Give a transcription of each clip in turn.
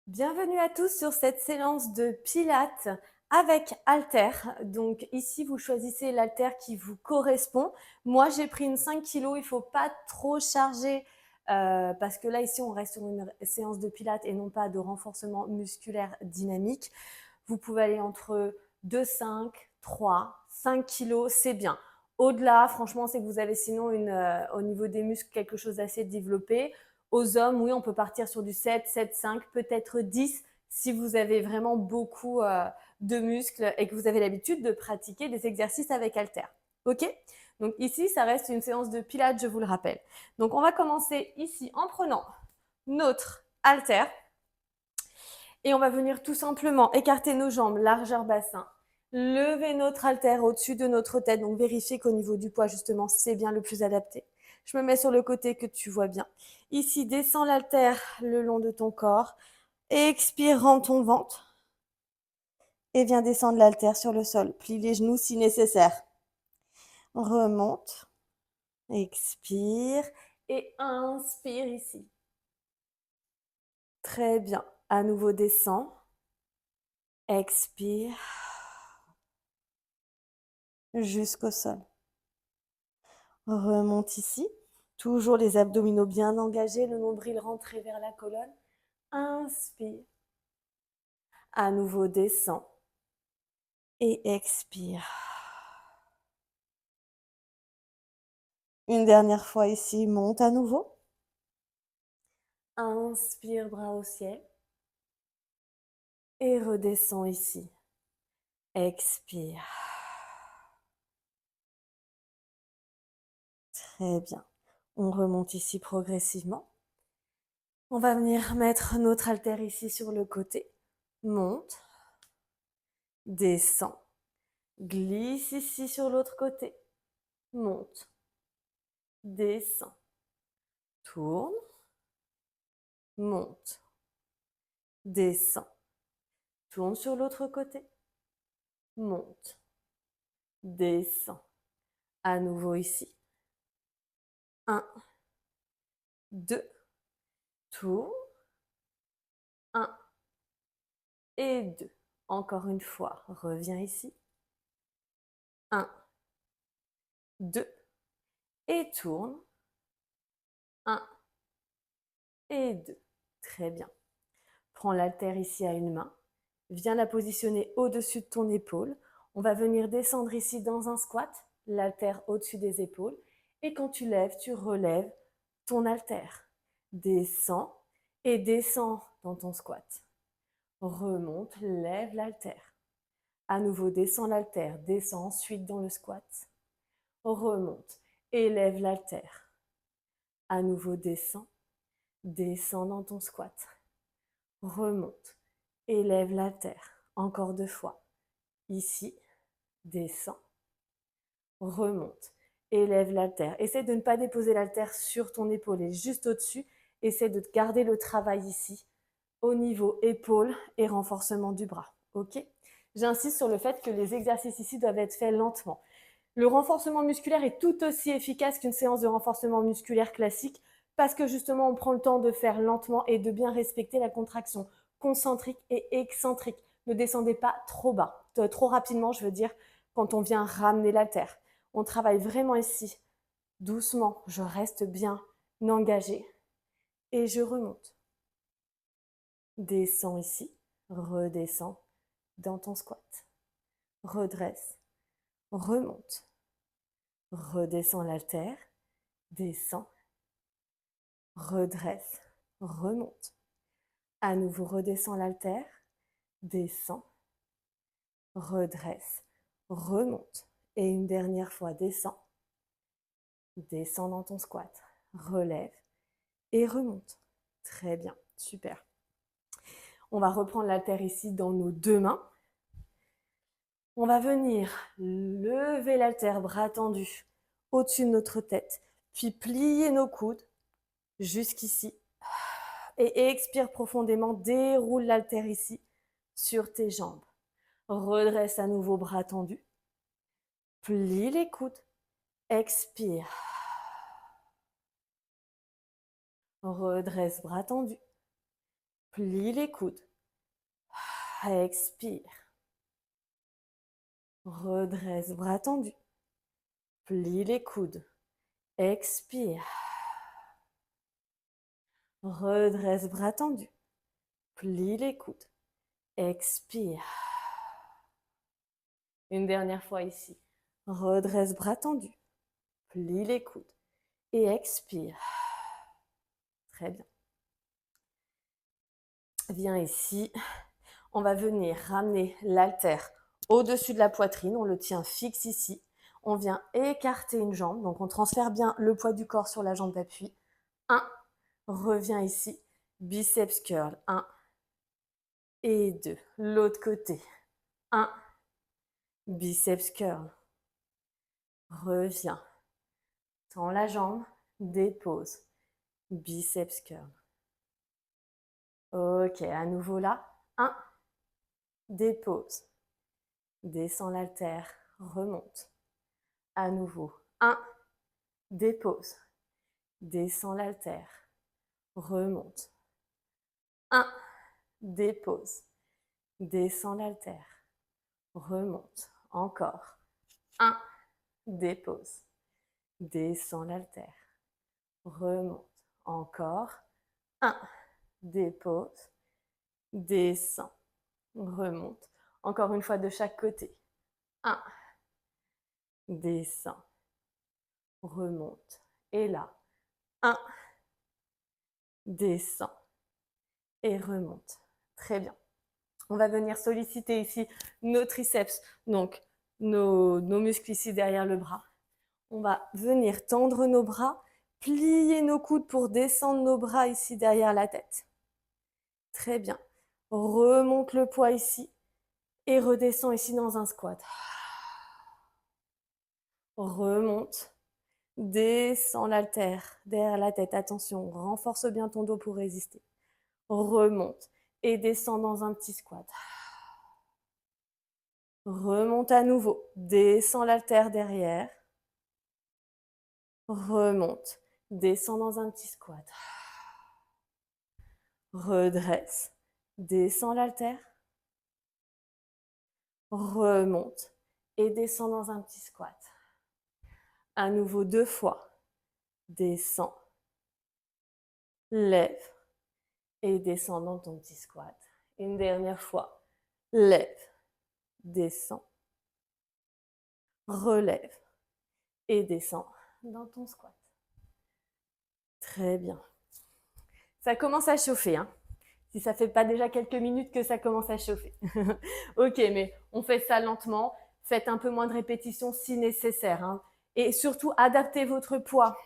Bienvenue à tous sur cette séance de pilates avec haltère. Donc ici, vous choisissez l'haltère qui vous correspond. Moi, j'ai pris une 5 kg. Il ne faut pas trop charger parce que là, ici, on reste sur une séance de pilates et non pas de renforcement musculaire dynamique. Vous pouvez aller entre 2,5, 3, 5 kg, c'est bien. Au-delà, franchement, c'est que vous avez sinon au niveau des muscles quelque chose d'assez développé. Aux hommes, oui, on peut partir sur du 7, 7, 5, peut-être 10 si vous avez vraiment beaucoup de muscles et que vous avez l'habitude de pratiquer des exercices avec haltère. OK? Donc ici, ça reste une séance de pilates, je vous le rappelle. Donc on va commencer ici en prenant notre haltère et on va venir tout simplement écarter nos jambes, largeur bassin, lever notre haltère au-dessus de notre tête. Donc vérifiez qu'au niveau du poids, justement, c'est bien le plus adapté. Je me mets sur le côté que tu vois bien. Ici, descends l'haltère le long de ton corps. Expire, rentre ton ventre. Et viens descendre l'haltère sur le sol. Plie les genoux si nécessaire. Remonte. Expire. Et inspire ici. Très bien. À nouveau, descends. Expire. Jusqu'au sol. Remonte ici. Toujours les abdominaux bien engagés, le nombril rentré vers la colonne. Inspire. À nouveau, descends. Et expire. Une dernière fois ici, monte à nouveau. Inspire, bras au ciel. Et redescends ici. Expire. Très bien. On remonte ici progressivement. On va venir mettre notre haltère ici sur le côté. Monte. Descends. Glisse ici sur l'autre côté. Monte. Descends. Tourne. Monte. Descends. Tourne sur l'autre côté. Monte. Descends. À nouveau ici. 1, 2. Tourne. 1 et 2. Encore une fois, reviens ici. 1, 2 et tourne. 1 et 2. Très bien. Prends l'haltère ici à une main. Viens la positionner au-dessus de ton épaule. On va venir descendre ici dans un squat, l'haltère au-dessus des épaules. Et quand tu lèves, tu relèves ton haltère. Descends et descends dans ton squat. Remonte, lève l'haltère. À nouveau, descends l'haltère, descends ensuite dans le squat. Remonte, élève l'haltère. À nouveau, descends, descends dans ton squat. Remonte, élève l'haltère. Encore 2 fois. Ici, descends, remonte, élève l'haltère. Essaie de ne pas déposer l'haltère sur ton épaule et juste au-dessus. Essaie de garder le travail ici, au niveau épaule et renforcement du bras. Ok? J'insiste sur le fait que les exercices ici doivent être faits lentement. Le renforcement musculaire est tout aussi efficace qu'une séance de renforcement musculaire classique parce que justement on prend le temps de faire lentement et de bien respecter la contraction concentrique et excentrique. Ne descendez pas trop bas, trop rapidement, je veux dire, quand on vient ramener la terre. On travaille vraiment ici, doucement, je reste bien engagée et je remonte. Descends ici, redescends dans ton squat. Redresse, remonte. Redescends l'haltère, descends, redresse, remonte. À nouveau, redescends l'haltère, descends, redresse, remonte. Et une dernière fois, descends, descends dans ton squat, relève et remonte. Très bien, super. On va reprendre l'haltère ici dans nos 2 mains. On va venir lever l'haltère, bras tendus, au-dessus de notre tête, puis plier nos coudes jusqu'ici. Et expire profondément, déroule l'haltère ici sur tes jambes. Redresse à nouveau bras tendus. Plie les coudes. Expire. Redresse bras tendus. Plie les coudes. Expire. Redresse, bras tendus. Plie les coudes. Expire. Redresse, bras tendus. Plie les coudes. Expire. Une dernière fois ici. Redresse, bras tendus. Plie les coudes. Et expire. Très bien. Viens ici. On va venir ramener l'haltère au-dessus de la poitrine. On le tient fixe ici. On vient écarter une jambe. Donc, on transfère bien le poids du corps sur la jambe d'appui. 1. Reviens ici. Biceps curl. 1 et 2. L'autre côté. 1. Biceps curl. Reviens. Tends la jambe. Dépose. Biceps curl. Ok, à nouveau là. 1. Dépose. Descends l'haltère. Remonte. À nouveau. 1. Dépose. Descends l'haltère. Remonte. 1. Dépose. Descends l'haltère. Remonte. Encore. 1. Dépose. Descends l'haltère. Remonte. Encore. 1. Dépose. Descends. Remonte. Encore une fois de chaque côté. 1. Descends. Remonte. Et là. 1. Descends. Et remonte. Très bien. On va venir solliciter ici nos triceps, donc nos muscles ici derrière le bras. On va venir tendre nos bras, plier nos coudes pour descendre nos bras ici derrière la tête. Très bien. Remonte le poids ici et redescends ici dans un squat. Remonte. Descends l'haltère derrière la tête. Attention, renforce bien ton dos pour résister. Remonte et descends dans un petit squat. Remonte à nouveau. Descends l'haltère derrière. Remonte. Descends dans un petit squat. Redresse. Descends l'haltère. Remonte et descends dans un petit squat. À nouveau 2 fois. Descends. Lève. Et descends dans ton petit squat. Une dernière fois. Lève. Descends. Relève. Et descends dans ton squat. Très bien. Ça commence à chauffer, hein, si ça ne fait pas déjà quelques minutes que ça commence à chauffer. Ok, mais on fait ça lentement. Faites un peu moins de répétitions si nécessaire, hein. Et surtout, adaptez votre poids.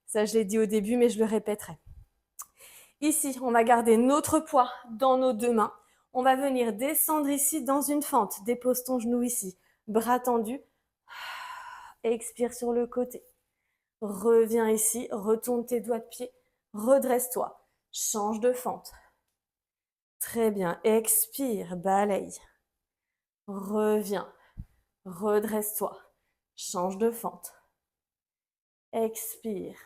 Ça, je l'ai dit au début, mais je le répéterai. Ici, on va garder notre poids dans nos 2 mains. On va venir descendre ici dans une fente. Dépose ton genou ici. Bras tendus. Expire sur le côté. Reviens ici. Retourne tes doigts de pied. Redresse-toi. Change de fente. Très bien. Expire. Balaye. Reviens. Redresse-toi. Change de fente. Expire.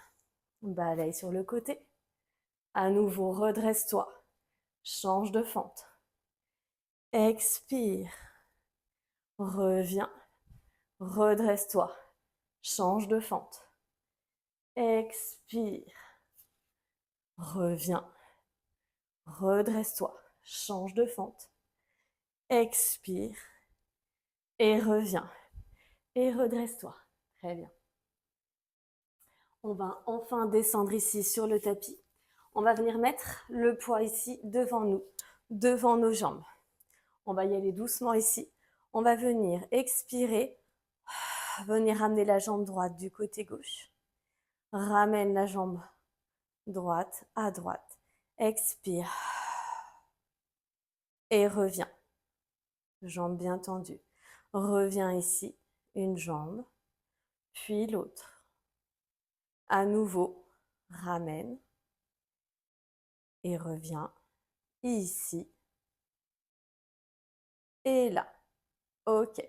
Balaye sur le côté. À nouveau, redresse-toi. Change de fente. Expire. Reviens. Redresse-toi. Change de fente. Expire. Reviens. Redresse-toi. Change de fente. Expire. Et reviens. Et redresse-toi. Très bien. On va enfin descendre ici sur le tapis. On va venir mettre le poids ici devant nous, devant nos jambes. On va y aller doucement ici. On va venir expirer, venir ramener la jambe droite du côté gauche. Ramène la jambe droite à droite. Expire. Et reviens. Jambe bien tendue. Reviens ici, une jambe, puis l'autre. À nouveau, ramène. Et reviens ici. Et là. Ok.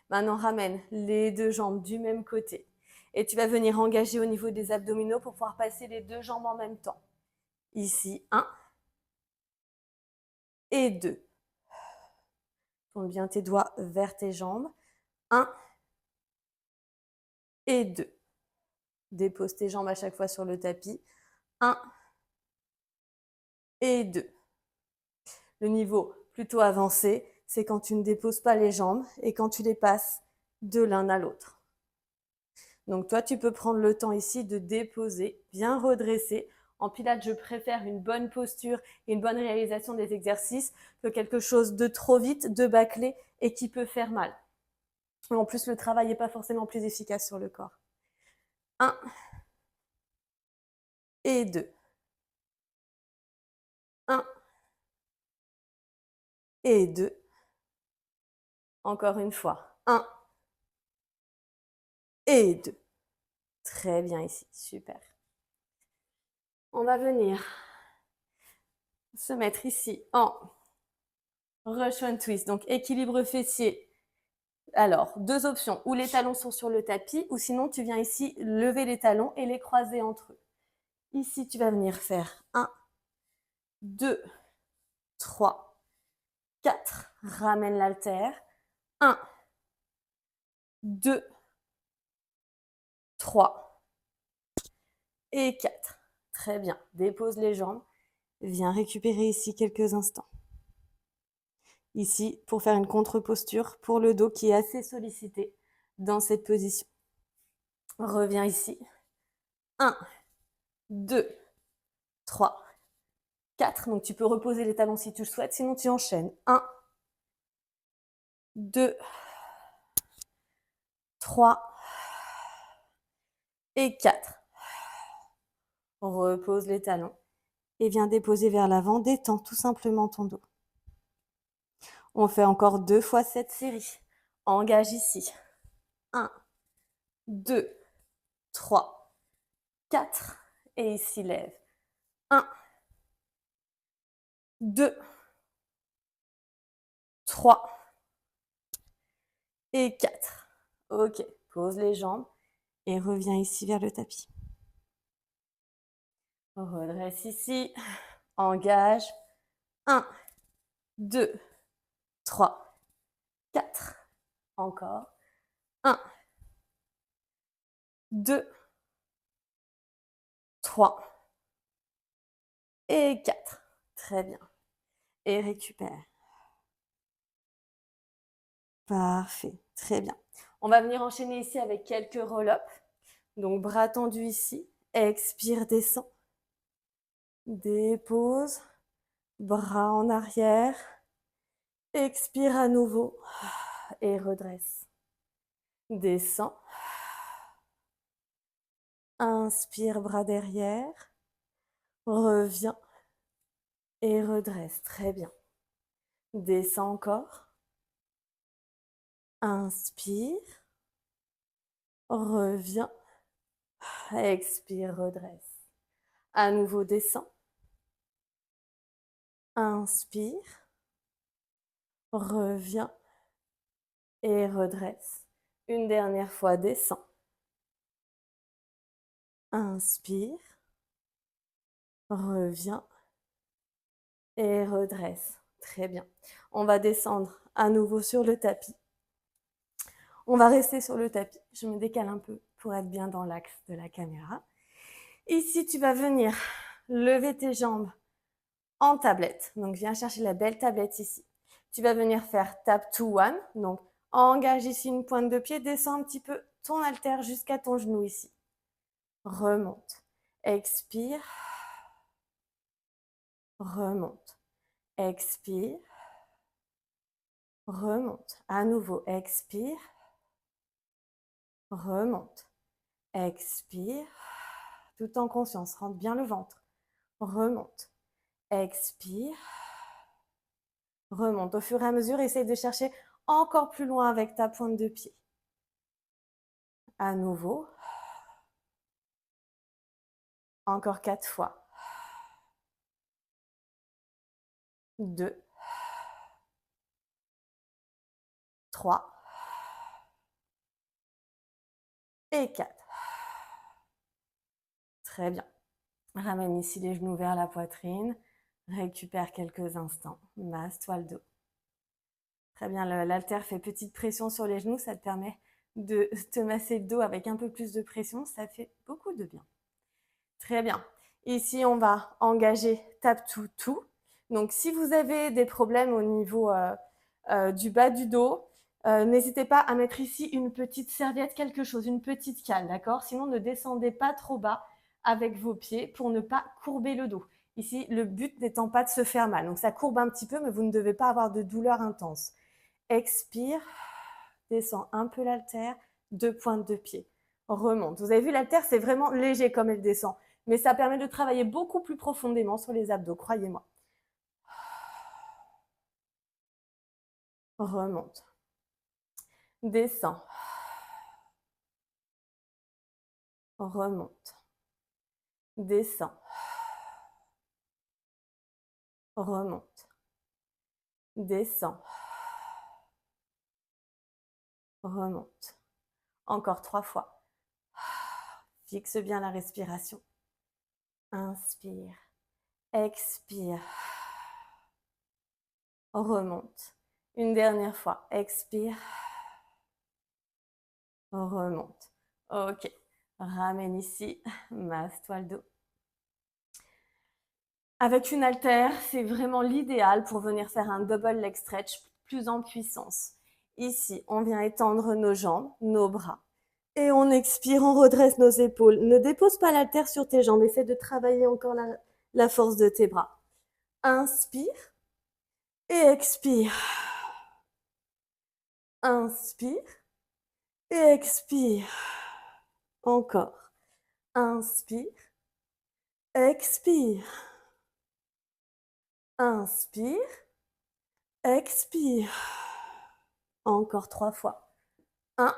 Maintenant, ramène les 2 jambes du même côté. Et tu vas venir engager au niveau des abdominaux pour pouvoir passer les 2 jambes en même temps. Ici, 1. et 2. Tourne bien tes doigts vers tes jambes. 1 et 2. Dépose tes jambes à chaque fois sur le tapis. 1 et 2. Le niveau plutôt avancé, c'est quand tu ne déposes pas les jambes et quand tu les passes de l'un à l'autre. Donc toi, tu peux prendre le temps ici de déposer, bien redresser. En pilates, je préfère une bonne posture et une bonne réalisation des exercices que quelque chose de trop vite, de bâclé et qui peut faire mal. En plus, le travail n'est pas forcément plus efficace sur le corps. 1 et 2. 1 et 2. Encore une fois. 1 et 2. Très bien ici, super. On va venir se mettre ici en Russian twist, donc équilibre fessier. Alors, 2 options, ou les talons sont sur le tapis, ou sinon tu viens ici lever les talons et les croiser entre eux. Ici, tu vas venir faire 1, 2, 3, 4. Ramène l'haltère. 1, 2, 3 et 4. Très bien. Dépose les jambes. Viens récupérer ici quelques instants. Ici, pour faire une contre-posture pour le dos qui est assez sollicité dans cette position. Reviens ici. 1, 2, 3, 4. Donc tu peux reposer les talons si tu le souhaites, sinon tu enchaînes. 1, 2, 3 et 4. Repose les talons et viens déposer vers l'avant. Détends tout simplement ton dos. On fait encore 2 fois cette série. Engage ici. 1, 2, 3, 4. Et ici, lève. 1, 2, 3 et 4. Ok, pose les jambes et reviens ici vers le tapis. Redresse ici. Engage. 1, 2, 3, 4. Encore. 1, 2, 3 et 4. Très bien. Et récupère. Parfait. Très bien. On va venir enchaîner ici avec quelques roll-up. Donc, bras tendus ici. Expire, descend. Dépose. Bras en arrière. Expire à nouveau. Et redresse. Descend. Inspire, bras derrière. Reviens. Et redresse. Très bien. Descends encore. Inspire. Reviens. Expire, redresse. À nouveau, descends. Inspire. Reviens. Et redresse. Une dernière fois, descends. Inspire. Reviens. Et redresse. Très bien. On va descendre à nouveau sur le tapis. On va rester sur le tapis. Je me décale un peu pour être bien dans l'axe de la caméra. Ici, tu vas venir lever tes jambes en tablette. Donc, viens chercher la belle tablette ici. Tu vas venir faire tap to one. Donc, engage ici une pointe de pied. Descends un petit peu ton haltère jusqu'à ton genou ici. Remonte. Expire. Remonte. Expire. Remonte. À nouveau, expire. Remonte. Expire. Tout en conscience. Rentre bien le ventre. Remonte. Expire. Remonte. Au fur et à mesure, essaye de chercher encore plus loin avec ta pointe de pied. À nouveau. Encore 4 fois. 2. 3. Et 4. Très bien. Ramène ici les genoux vers la poitrine. Récupère quelques instants. Masse-toi le dos. Très bien, l'haltère fait petite pression sur les genoux. Ça te permet de te masser le dos avec un peu plus de pression. Ça fait beaucoup de bien. Très bien. Ici, on va engager tap-tout-tout. Donc, si vous avez des problèmes au niveau du bas du dos, n'hésitez pas à mettre ici une petite serviette, quelque chose, une petite cale, d'accord? Sinon, ne descendez pas trop bas avec vos pieds pour ne pas courber le dos. Ici, le but n'étant pas de se faire mal. Donc, ça courbe un petit peu, mais vous ne devez pas avoir de douleur intense. Expire, descends un peu l'haltère, 2 pointes de pied. Remonte. Vous avez vu, l'haltère, c'est vraiment léger comme elle descend. Mais ça permet de travailler beaucoup plus profondément sur les abdos, croyez-moi. Remonte. Descends. Remonte. Descends. Remonte. Descends. Remonte. Encore 3 fois. Fixe bien la respiration. Inspire. Expire. Remonte. Une dernière fois. Expire. Remonte. Ok. Ramène ici. Masse-toi le dos. Avec une haltère, c'est vraiment l'idéal pour venir faire un double leg stretch plus en puissance. Ici, on vient étendre nos jambes, nos bras. Et on expire, on redresse nos épaules. Ne dépose pas l'haltère sur tes jambes. Essaie de travailler encore la force de tes bras. Inspire et expire. Inspire et expire. Encore. Inspire. Expire. Inspire. Expire. Encore 3 fois. 1.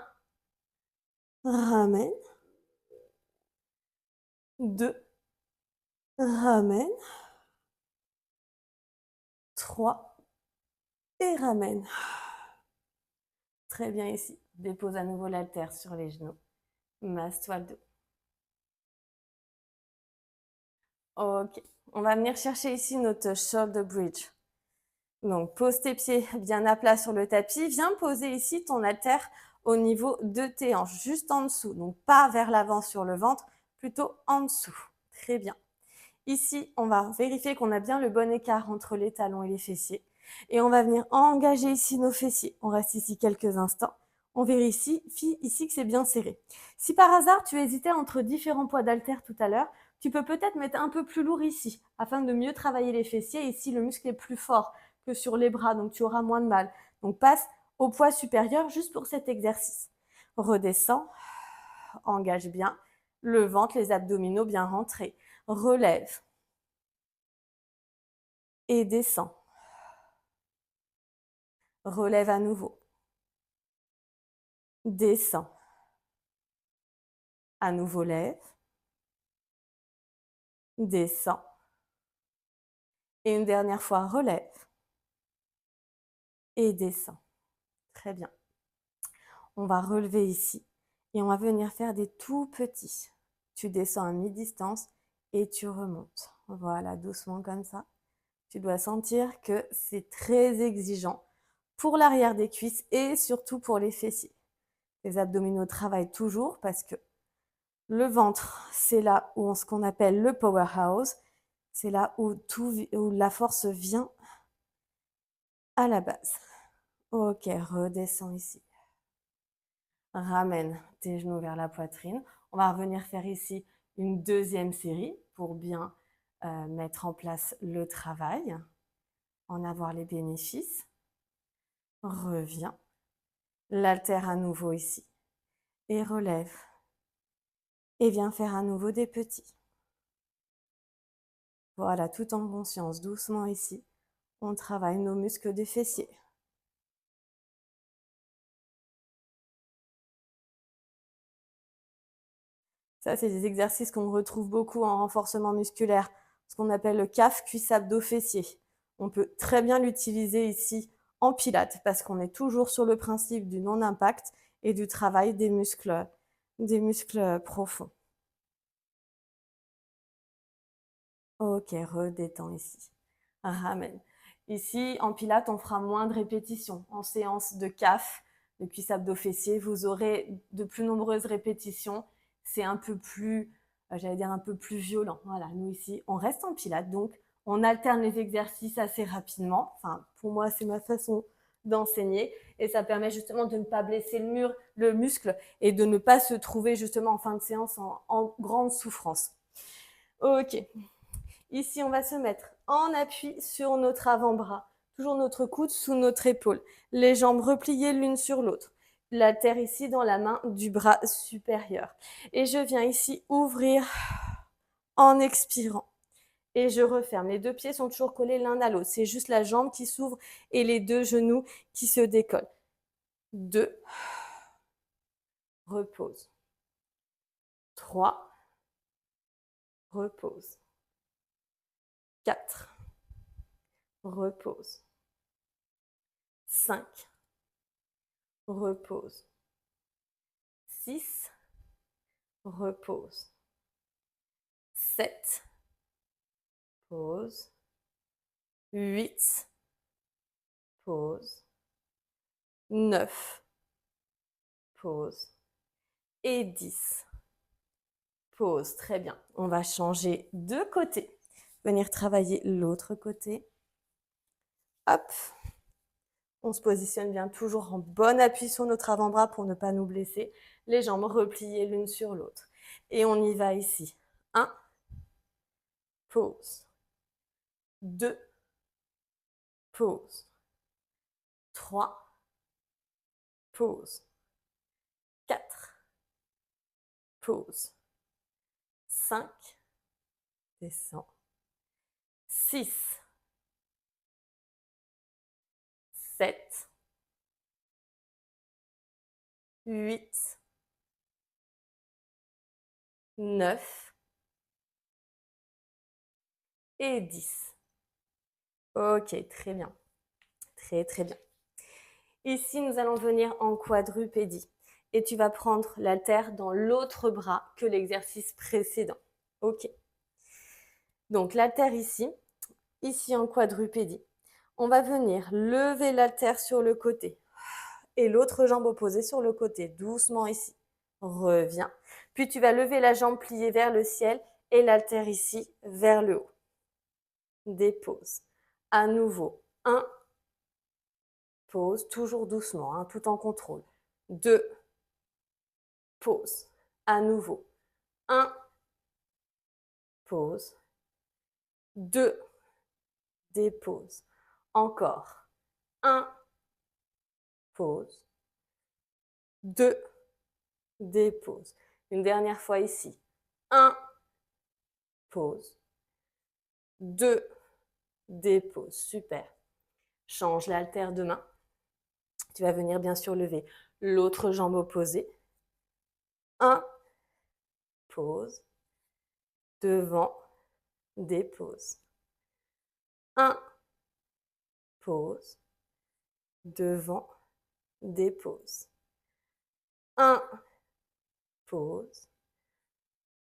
Ramène. 2. Ramène. 3. Et ramène. Très bien ici. Dépose à nouveau l'haltère sur les genoux. Masse-toi le dos. Ok. On va venir chercher ici notre shoulder bridge. Donc, pose tes pieds bien à plat sur le tapis. Viens poser ici ton haltère au niveau de tes hanches, juste en dessous. Donc, pas vers l'avant sur le ventre, plutôt en dessous. Très bien. Ici, on va vérifier qu'on a bien le bon écart entre les talons et les fessiers. Et on va venir engager ici nos fessiers. On reste ici quelques instants. On vérifie ici que c'est bien serré. Si par hasard, tu hésitais entre différents poids d'haltère tout à l'heure, tu peux peut-être mettre un peu plus lourd ici, afin de mieux travailler les fessiers. Ici, le muscle est plus fort que sur les bras, donc tu auras moins de mal. Donc passe au poids supérieur juste pour cet exercice. Redescends, engage bien le ventre, les abdominaux bien rentrés. Relève et descends. Relève à nouveau. Descends. À nouveau lève. Descends. Et une dernière fois, relève. Et descends. Très bien. On va relever ici. Et on va venir faire des tout petits. Tu descends à mi-distance et tu remontes. Voilà, doucement comme ça. Tu dois sentir que c'est très exigeant pour l'arrière des cuisses et surtout pour les fessiers. Les abdominaux travaillent toujours parce que le ventre, c'est là où ce qu'on appelle le powerhouse. C'est là où la force vient à la base. Ok, redescends ici. Ramène tes genoux vers la poitrine. On va revenir faire ici une deuxième série pour bien mettre en place le travail, en avoir les bénéfices. Reviens. L'haltère à nouveau ici. Et relève. Et viens faire à nouveau des petits. Voilà, tout en conscience, doucement ici. On travaille nos muscles des fessiers. Ça, c'est des exercices qu'on retrouve beaucoup en renforcement musculaire, ce qu'on appelle le CAF, cuisse abdos fessier. On peut très bien l'utiliser ici en pilates parce qu'on est toujours sur le principe du non-impact et du travail des muscles profonds. Ok, redétends ici. ramène. Ici, en pilates, on fera moins de répétitions. En séance de CAF, de cuisse abdos fessiers, vous aurez de plus nombreuses répétitions. C'est un peu plus, j'allais dire un peu plus violent. Voilà, nous ici, on reste en pilates, donc on alterne les exercices assez rapidement. Enfin, pour moi, c'est ma façon d'enseigner et ça permet justement de ne pas blesser le muscle et de ne pas se trouver justement en fin de séance en grande souffrance. Ok. Ici, on va se mettre en appui sur notre avant-bras. Toujours notre coude sous notre épaule. Les jambes repliées l'une sur l'autre. L'haltère ici dans la main du bras supérieur. Et je viens ici ouvrir en expirant. Et je referme. Les deux pieds sont toujours collés l'un à l'autre. C'est juste la jambe qui s'ouvre et les deux genoux qui se décollent. 2. Repose. 3. Repose. 4. Repose. 5. Repose. 6. Repose. 7. Pause. 8. Pause. 9. Pause. Et 10. Pause. Très bien. On va changer de côté. Venir travailler l'autre côté. Hop. On se positionne bien toujours en bon appui sur notre avant-bras pour ne pas nous blesser. Les jambes repliées l'une sur l'autre. Et on y va ici. 1. Pause. 2. Pause. 3. Pause. 4. Pause. 5. Descends. 6. 7. 8. 9. Et 10. Ok, très bien. Très, très bien. Ici, nous allons venir en quadrupédie. Et tu vas prendre l'haltère dans l'autre bras que l'exercice précédent. Ok. Donc, l'haltère ici en quadrupédie. On va venir lever l'haltère sur le côté et l'autre jambe opposée sur le côté, doucement ici. Reviens. Puis tu vas lever la jambe pliée vers le ciel et l'haltère ici vers le haut. Dépose. À nouveau, 1. Pause, toujours doucement, hein, tout en contrôle. 2. Pause. À nouveau, 1. Pause. 2. Dépose. Encore. 1. Pause. 2. Dépose. Une dernière fois ici. 1. Pause. 2. Dépose. Super. Change l'haltère de main. Tu vas venir bien sûr lever l'autre jambe opposée. 1. Pause. Devant. Dépose. 1. Pause. Devant. Dépose. 1. Pause.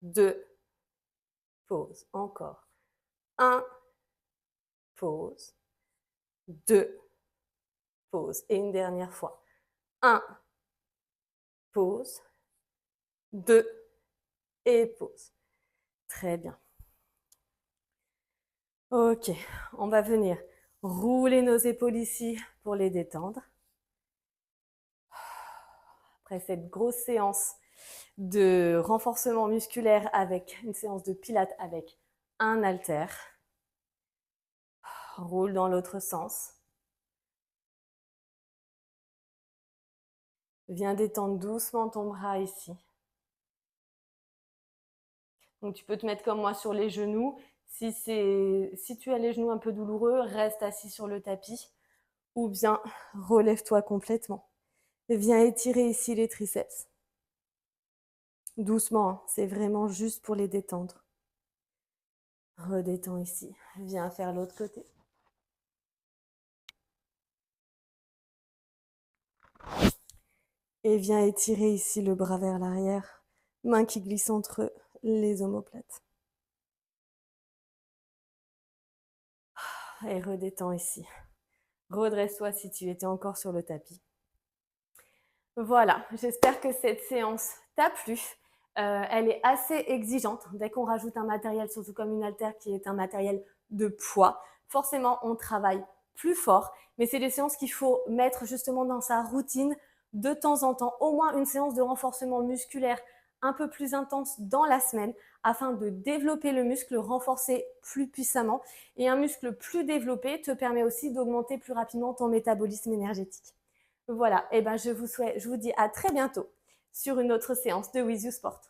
2. Pause. Encore. 1. Pause. 2. Pause. Et une dernière fois. 1. Pause. 2. Et pause. Très bien. Ok, on va venir rouler nos épaules ici pour les détendre. Après cette grosse séance de renforcement musculaire avec une séance de pilates avec un haltère, roule dans l'autre sens. Viens détendre doucement ton bras ici. Donc tu peux te mettre comme moi sur les genoux. Si tu as les genoux un peu douloureux, reste assis sur le tapis ou bien relève-toi complètement. Viens étirer ici les triceps. Doucement, hein, c'est vraiment juste pour les détendre. Redétends ici. Viens faire l'autre côté. Et viens étirer ici le bras vers l'arrière. Main qui glisse entre les omoplates. Et redétends ici. Redresse-toi si tu étais encore sur le tapis. Voilà, j'espère que cette séance t'a plu. Elle est assez exigeante. Dès qu'on rajoute un matériel, surtout comme une haltère qui est un matériel de poids, forcément on travaille plus fort. Mais c'est des séances qu'il faut mettre justement dans sa routine de temps en temps, au moins une séance de renforcement musculaire un peu plus intense dans la semaine afin de développer le muscle, renforcer plus puissamment. Et un muscle plus développé te permet aussi d'augmenter plus rapidement ton métabolisme énergétique. Voilà, et ben je vous dis à très bientôt sur une autre séance de With You Sport.